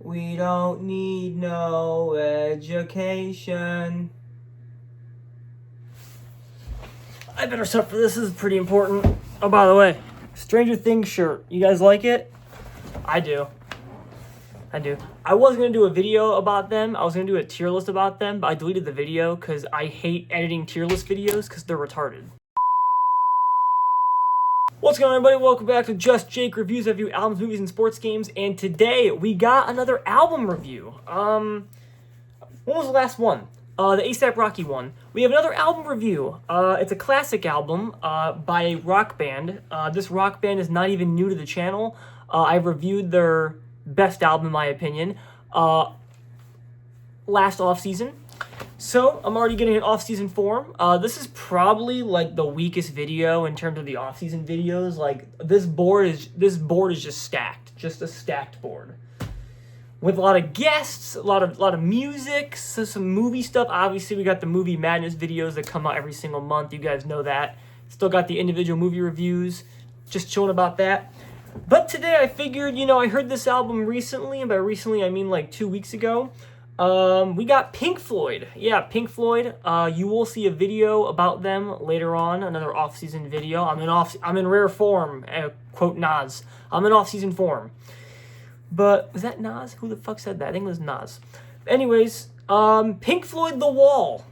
We don't need no education. I better start for this. This is pretty important. Oh, by the way, Stranger Things shirt. You guys like it? I do. I was going to do a video about them. I was going to do a tier list about them, but I deleted the video because I hate editing tier list videos because they're retarded. What's going on, everybody? Welcome back to Just Jake Reviews. I review albums, movies, and sports games, and today we got another album review. When was the last one? The A$AP Rocky one. We have another album review. It's a classic album by a rock band. This rock band is not even new to the channel. I've reviewed their best album, in my opinion, last off-season. So, I'm already getting an off-season form. This is probably, like, the weakest video in terms of the off-season videos. Like, this board is just stacked. Just a stacked board. With a lot of guests, a lot of music, so some movie stuff. Obviously, we got the Movie Madness videos that come out every single month. You guys know that. Still got the individual movie reviews. Just chilling about that. But today I figured, I heard this album recently, and by recently I mean like 2 weeks ago. We got Pink Floyd. Yeah, Pink Floyd. You will see a video about them later on, another off-season video. I'm in rare form, quote Nas. I'm in off-season form. But was that Nas? Who the fuck said that? I think it was Nas. Anyways, Pink Floyd The Wall.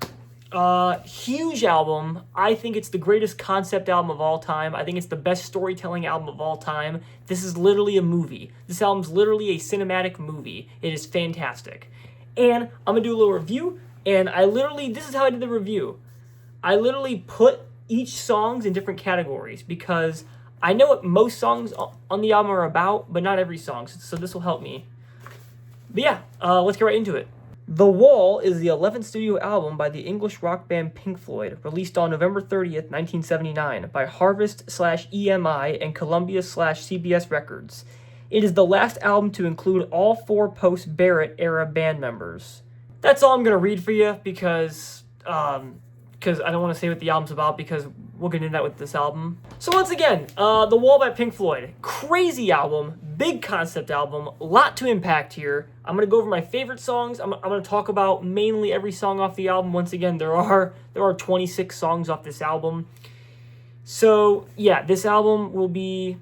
Huge album. I think it's the greatest concept album of all time. I think it's the best storytelling album of all time. This is literally a movie. This album's literally a cinematic movie. It is fantastic. And I'm going to do a little review. And this is how I did the review. I literally put each songs in different categories because I know what most songs on the album are about, but not every song. So this will help me. But yeah, let's get right into it. The Wall is the 11th studio album by the English rock band Pink Floyd, released on November 30th, 1979, by Harvest/EMI and Columbia/CBS Records. It is the last album to include all 4 post-Barrett-era band members. That's all I'm going to read for you because I don't want to say what the album's about because we'll get into that with this album. So once again, The Wall by Pink Floyd. Crazy album, big concept album, a lot to impact here. I'm going to go over my favorite songs. I'm going to talk about mainly every song off the album. Once again, there are 26 songs off this album. So yeah, this album will be...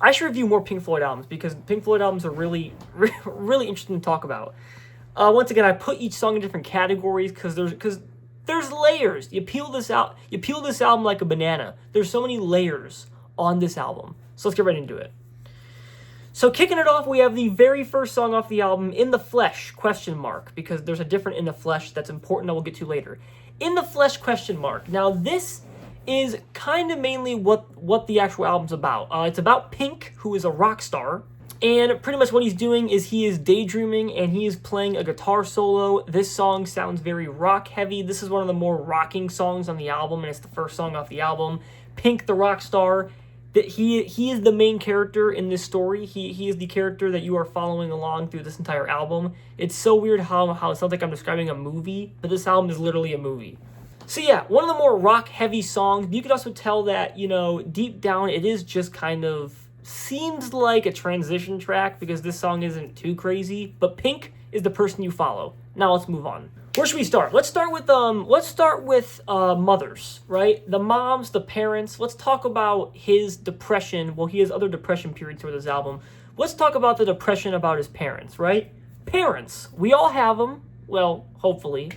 I should review more Pink Floyd albums because Pink Floyd albums are really, really interesting to talk about. Once again, I put each song in different categories because there's layers. You peel this album like a banana. There's so many layers on this album. So let's get right into it. So kicking it off, we have the very first song off the album, In the Flesh, ? Because there's a different In the Flesh that's important that we'll get to later. In the Flesh, ? Now this is kind of mainly what the actual album's about. It's about Pink, who is a rock star. And pretty much what he's doing is he is daydreaming and he is playing a guitar solo. This song sounds very rock heavy. This is one of the more rocking songs on the album, and it's the first song off the album. Pink, the rock star, he is the main character in this story. He is the character that you are following along through this entire album. It's so weird how it sounds like I'm describing a movie, but this album is literally a movie. So yeah, one of the more rock heavy songs. You could also tell that, deep down it is just kind of seems like a transition track because this song isn't too crazy, but Pink is the person you follow. Now let's move on. Where should we start? Let's start with mothers, right? The moms, the parents. Let's talk about his depression. Well, he has other depression periods through this album. Let's talk about the depression about his parents, right? Parents. We all have them. Well, hopefully.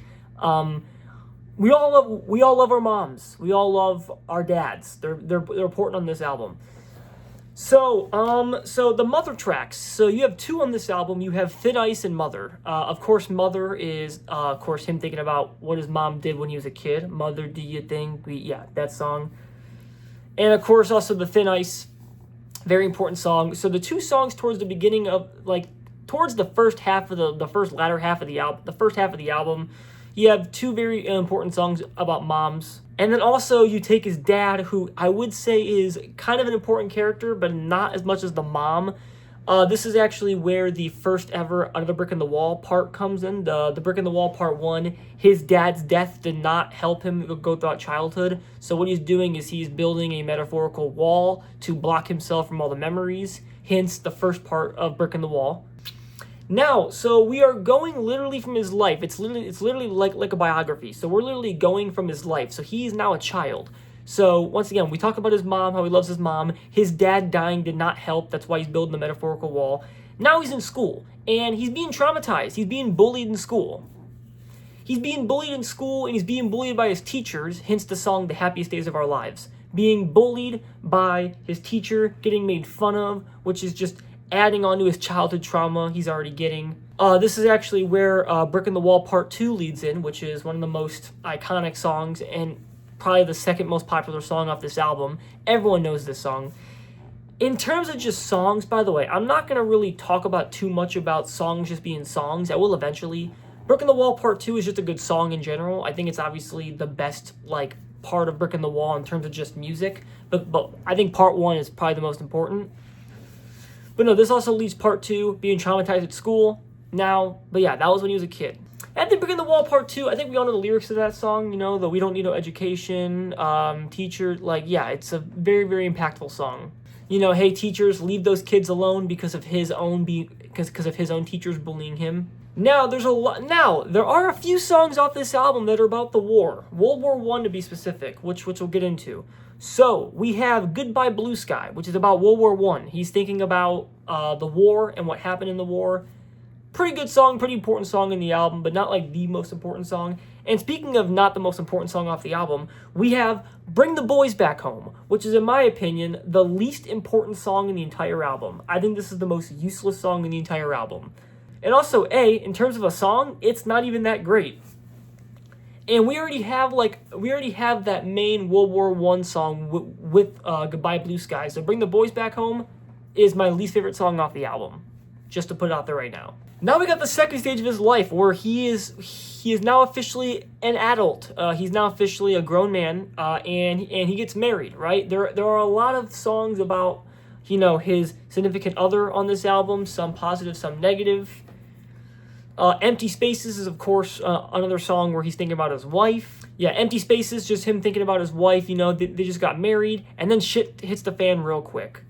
We all love our moms. We all love our dads. They're important on this album. So the Mother tracks. So you have 2 on this album. You have Thin Ice and Mother. Of course, Mother is, him thinking about what his mom did when he was a kid. Mother, do you think that song. And of course, also the Thin Ice, very important song. So the 2 songs towards the beginning of, towards the first half of the first half of the album, you have 2 very important songs about moms. And then also you take his dad, who I would say is kind of an important character, but not as much as the mom. This is actually where the first ever Under the Brick in the Wall part comes in. The Brick in the Wall part 1, his dad's death did not help him go throughout childhood. So what he's doing is he's building a metaphorical wall to block himself from all the memories. Hence the first part of Brick in the Wall. Now, so we are going literally from his life. It's literally like a biography. So we're literally going from his life. So he is now a child. So once again, we talk about his mom, how he loves his mom. His dad dying did not help. That's why he's building the metaphorical wall. Now he's in school, and he's being traumatized. He's being bullied in school. He's being bullied in school, and he's being bullied by his teachers, hence the song The Happiest Days of Our Lives. Being bullied by his teacher, getting made fun of, which is just adding on to his childhood trauma he's already getting. This is actually where Brick in the Wall Part 2 leads in, which is one of the most iconic songs and probably the second most popular song off this album. Everyone knows this song. In terms of just songs, by the way, I'm not going to really talk about too much about songs just being songs. I will eventually. Brick in the Wall Part 2 is just a good song in general. I think it's obviously the best, part of Brick in the Wall in terms of just music. But I think Part 1 is probably the most important. But no, this also leads Part 2, being traumatized at school now. But yeah, that was when he was a kid. And then Brick in the Wall Part 2, I think we all know the lyrics of that song, the We Don't Need No Education, teacher, yeah, it's a very, very impactful song. Hey teachers, leave those kids alone because of his own teachers bullying him. Now, there are a few songs off this album that are about the war. World War I to be specific, which we'll get into. So, we have Goodbye Blue Sky, which is about World War I. He's thinking about the war and what happened in the war. Pretty good song, pretty important song in the album, but not the most important song. And speaking of not the most important song off the album, we have Bring the Boys Back Home, which is, in my opinion, the least important song in the entire album. I think this is the most useless song in the entire album. And also, in terms of a song, it's not even that great. And we already have that main World War I song with Goodbye Blue Sky. So Bring the Boys Back Home is my least favorite song off the album. Just to put it out there right now. Now we got the second stage of his life where he is now officially an adult. He's now officially a grown man, and he gets married, right? There are a lot of songs about, his significant other on this album, some positive, some negative. Empty Spaces is, of course, another song where he's thinking about his wife. Yeah, Empty Spaces, just him thinking about his wife, they just got married, and then shit hits the fan real quick.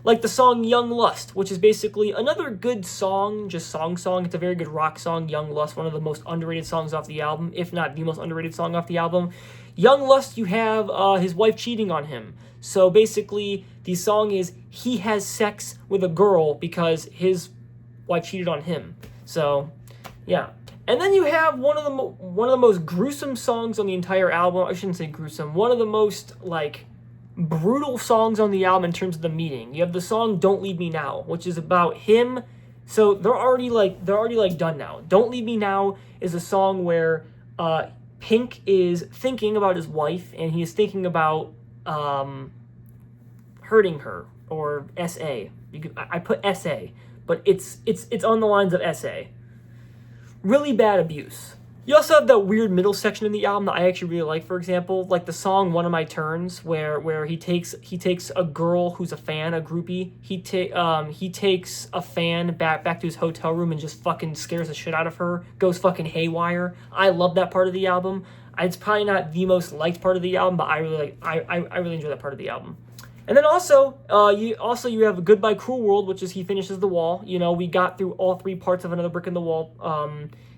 Like the song Young Lust, which is basically another good song, just song. It's a very good rock song, Young Lust, one of the most underrated songs off the album, if not the most underrated song off the album. Young Lust, you have his wife cheating on him. So basically, the song is he has sex with a girl because his wife cheated on him. So, yeah. And then you have one of the most gruesome songs on the entire album. I shouldn't say gruesome. One of the most, brutal songs on the album in terms of the meaning. You have the song Don't Leave Me Now, which is about him. So they're already done now. Don't Leave Me Now is a song where Pink is thinking about his wife, and he is thinking about hurting her, or SA. I put SA, but it's on the lines of SA. Really bad abuse. You also have that weird middle section in the album that I actually really like, for example, like the song One of My Turns, where he takes a girl who's a fan, a groupie, he takes a fan back to his hotel room and just fucking scares the shit out of her, goes fucking haywire. I love that part of the album. It's probably not the most liked part of the album, but I really enjoy that part of the album. And then also you have Goodbye Cruel World, which is he finishes the wall. We got through all three parts of Another Brick in the Wall.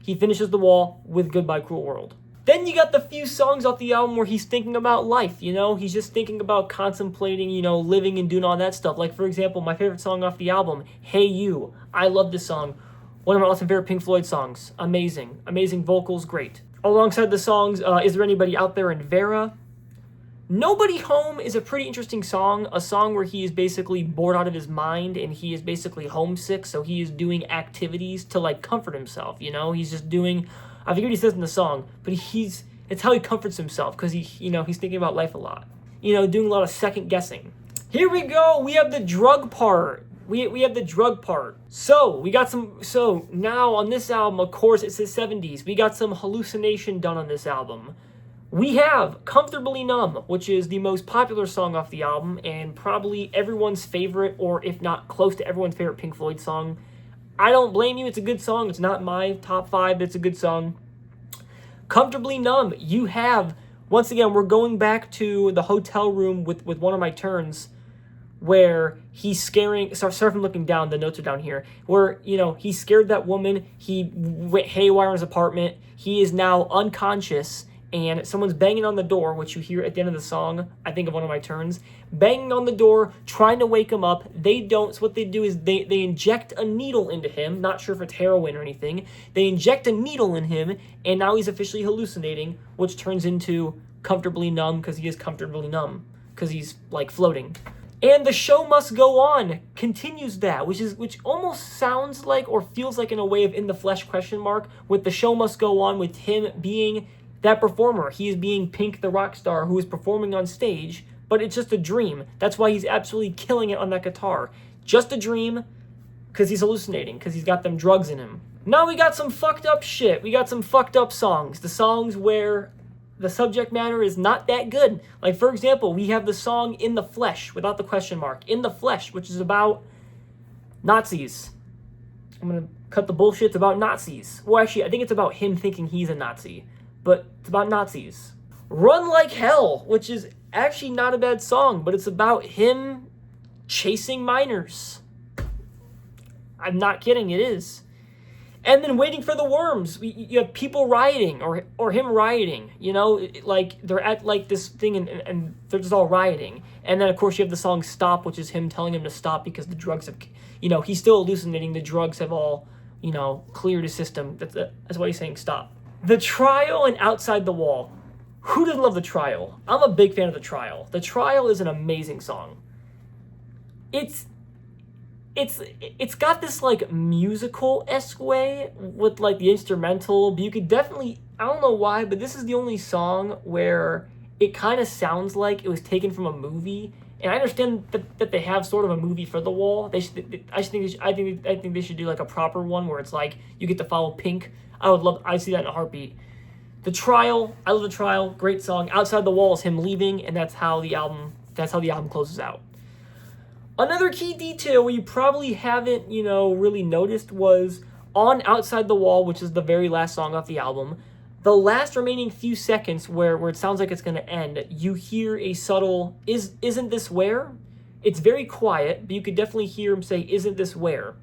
He finishes the wall with Goodbye Cruel World. Then you got the few songs off the album where he's thinking about life, He's just thinking about contemplating, living and doing all that stuff. Like, for example, my favorite song off the album, Hey You. I love this song. One of my all-time favorite Pink Floyd songs. Amazing. Amazing vocals, great. Alongside the songs, Is There Anybody Out There, and Vera. Nobody Home is a pretty interesting song, a song where he is basically bored out of his mind and he is basically homesick, so he is doing activities to comfort himself, He's just doing, I forget what he says in the song, but it's how he comforts himself because he's thinking about life a lot. Doing a lot of second guessing. Here we go, we have the drug part. We have the drug part. So now on this album, of course it's the 70s, we got some hallucination done on this album. We have Comfortably Numb, which is the most popular song off the album and probably everyone's favorite, or if not close to everyone's favorite Pink Floyd song. I don't blame you, it's a good song. It's not my top 5, but it's a good song. Comfortably Numb, you have, once again, we're going back to the hotel room with One of My Turns. where he's scaring, sorry from looking down, the notes are down here, where, you know, he scared that woman, he went haywire in his apartment, he is now unconscious, and someone's banging on the door, which you hear at the end of the song, I think of One of My Turns, banging on the door, trying to wake him up. They don't, so what they do is they inject a needle into him, not sure if it's heroin or anything, they inject a needle in him, and now he's officially hallucinating, which turns into comfortably numb, because he is comfortably numb, because he's, like, floating. And the show must go on continues that, which almost sounds like or feels like in a way of In the Flesh ? With the show must go on with him being that performer. He is being Pink the rock star who is performing on stage, but it's just a dream. That's why he's absolutely killing it on that guitar. Just a dream, because he's hallucinating, because he's got them drugs in him. Now we got some fucked up shit. We got some fucked up songs. The songs where the subject matter is not that good. Like, for example, we have the song In the Flesh, without the question mark. In the Flesh, which is about Nazis. I'm going to cut the bullshit. It's about Nazis. Well, actually, I think it's about him thinking he's a Nazi. But it's about Nazis. Run Like Hell, which is actually not a bad song, but it's about him chasing minors. I'm not kidding, it is. And then Waiting for the Worms. You have people rioting, or him rioting, you know? Like, they're at, like, this thing, and they're just all rioting. And then, of course, you have the song Stop, which is him telling him to stop because the drugs have, you know, he's still hallucinating. The drugs have all, you know, cleared his system. That's why he's saying stop. The Trial and Outside the Wall. Who doesn't love The Trial? I'm a big fan of The Trial. The Trial is an amazing song. It's got this, like, musical-esque way with, like, the instrumental, but you could definitely, I don't know why, but this is the only song where it kind of sounds like it was taken from a movie. And I understand that they have sort of a movie for The Wall. I think they should do, like, a proper one where it's like you get to follow Pink. I'd see that in a heartbeat. The Trial, I love The Trial, great song. Outside the Wall is him leaving, and that's how the album closes out. Another key detail we probably haven't, you know, really noticed was on Outside the Wall, which is the very last song off the album, the last remaining few seconds where it sounds like it's going to end, you hear a subtle, isn't this where? It's very quiet, but you could definitely hear him say, isn't this where?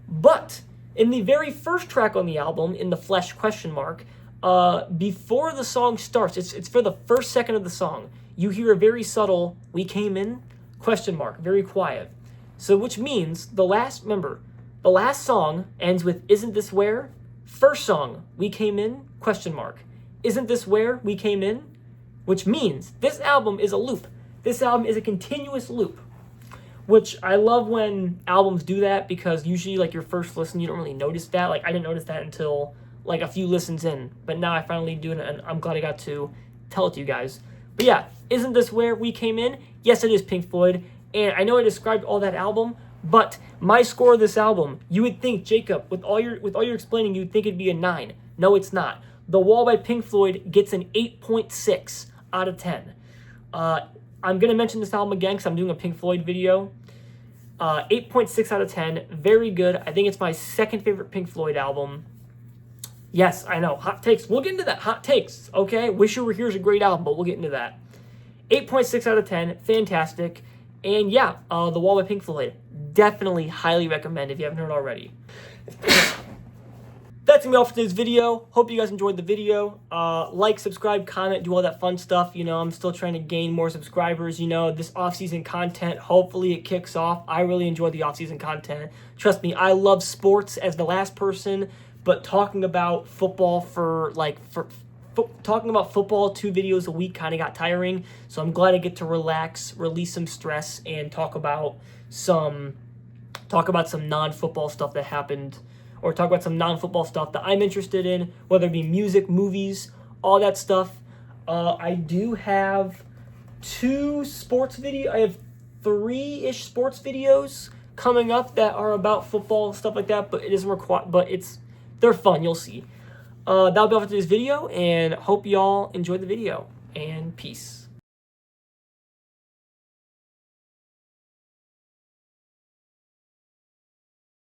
But in the very first track on the album, In the Flesh ? Before the song starts, it's for the first second of the song, you hear a very subtle, we came in, ? Very quiet. So which means the last song ends with isn't this where? First song, we came in, ? Isn't this where we came in? Which means this album is a loop. This album is a continuous loop. Which I love when albums do that, because usually, like, your first listen, you don't really notice that. Like, I didn't notice that until, like, a few listens in. But now I finally do it, and I'm glad I got to tell it to you guys. But yeah, isn't this where we came in? Yes, it is Pink Floyd. And I know I described all that album, but my score of this album, you would think, Jacob, with all your explaining, you'd think it'd be a 9. No, it's not. The Wall by Pink Floyd gets an 8.6 out of 10. I'm going to mention this album again because I'm doing a Pink Floyd video. 8.6 out of 10. Very good. I think it's my second favorite Pink Floyd album. Yes, I know. Hot takes. We'll get into that. Hot takes. Okay? Wish You Were Here is a great album, but we'll get into that. 8.6 out of 10. Fantastic. And yeah, The Wall by Pink Floyd. Definitely highly recommend if you haven't heard already. That's going to be all for today's video. Hope you guys enjoyed the video. Like, subscribe, comment, do all that fun stuff. You know, I'm still trying to gain more subscribers. You know, this off-season content, hopefully it kicks off. I really enjoy the off-season content. Trust me, I love sports as the last person, but talking about football talking about football 2 videos a week kind of got tiring. So I'm glad I get to relax, release some stress, and talk about some non-football stuff that happened, or talk about some non-football stuff that I'm interested in, whether it be music, movies, all that stuff. I do have 2 sports videos. I have 3-ish sports videos coming up that are about football, stuff like that, but it isn't required, but they're fun, you'll see. That'll be all for today's video, and hope y'all enjoyed the video, and peace.